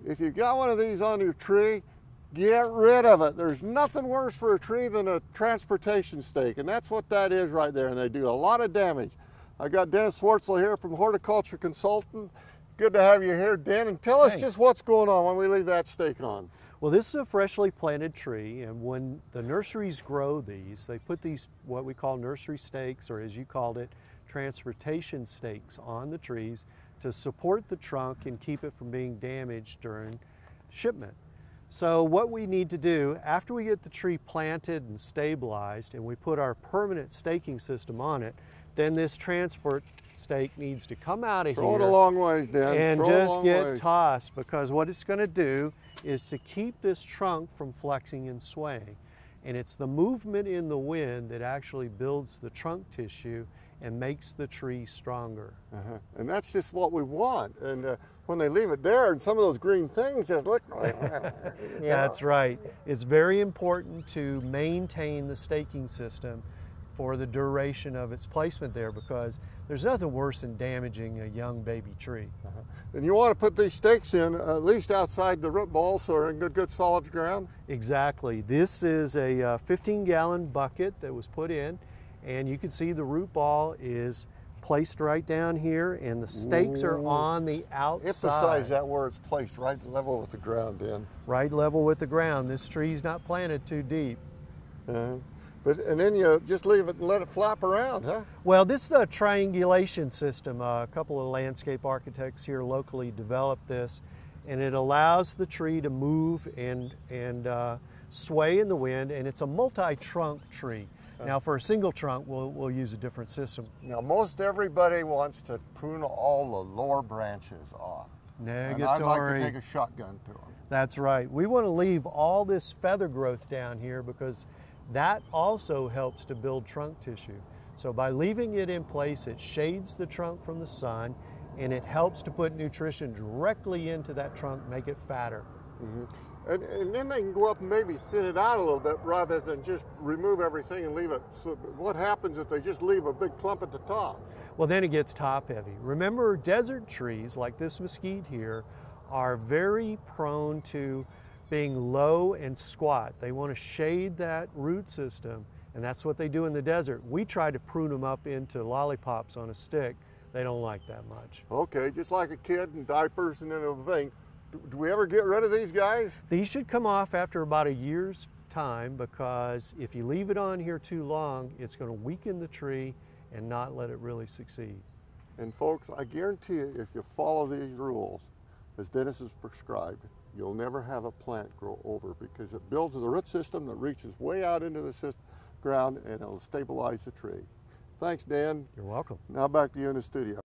If you've got one of these on your tree, get rid of it. There's nothing worse for a tree than a transportation stake, and that's what that is right there, and they do a lot of damage. I got Dennis Swartzell here from Horticulture Consultants. Good to have you here, Den, and tell us just what's going on when we leave that stake on. Well, this is a freshly planted tree, and when the nurseries grow these, they put these, what we call nursery stakes, or as you called it, transportation stakes on the trees to support the trunk and keep it from being damaged during shipment. So what we need to do, after we get the tree planted and stabilized and we put our permanent staking system on it, then this transport stake needs to come out of here. Throw it a long ways, Dan. And just get tossed, because what it's going to do is to keep this trunk from flexing and swaying. And it's the movement in the wind that actually builds the trunk tissue and makes the tree stronger. And that's just what we want. And when they leave it there, and some of those green things just look like that. That's right. It's very important to maintain the staking system for the duration of its placement there, because there's nothing worse than damaging a young baby tree. And you want to put these stakes in at least outside the root balls so they're in good solid ground? Exactly. This is a 15-gallon bucket that was put in, and you can see the root ball is placed right down here, and the stakes are on the outside. Emphasize that where it's placed, right level with the ground, Dan. Right level with the ground. This tree's not planted too deep. And then you just leave it and let it flap around, huh? Well, this is a triangulation system. A couple of landscape architects here locally developed this, and it allows the tree to move and sway in the wind, and it's a multi-trunk tree. Now, for a single trunk, we'll use a different system. Now, most everybody wants to prune all the lower branches off. Negatory. And I'd like to take a shotgun to them. That's right. We want to leave all this feather growth down here, because that also helps to build trunk tissue. So by leaving it in place, it shades the trunk from the sun, and it helps to put nutrition directly into that trunk, make it fatter. And then they can go up and maybe thin it out a little bit rather than just remove everything and leave it. So what happens if they just leave a big clump at the top? Well, then it gets top heavy. Remember, desert trees like this mesquite here are very prone to being low and squat. They want to shade that root system, and that's what they do in the desert. We try to prune them up into lollipops on a stick. They don't like that much. Okay, just like a kid in diapers and then everything. Do we ever get rid of these guys? These should come off after about a year's time, because if you leave it on here too long, it's going to weaken the tree and not let it really succeed. And folks, I guarantee you, if you follow these rules, as Dennis has prescribed, you'll never have a plant grow over, because it builds the root system that reaches way out into the ground, and it'll stabilize the tree. Thanks, Dan. You're welcome. Now back to you in the studio.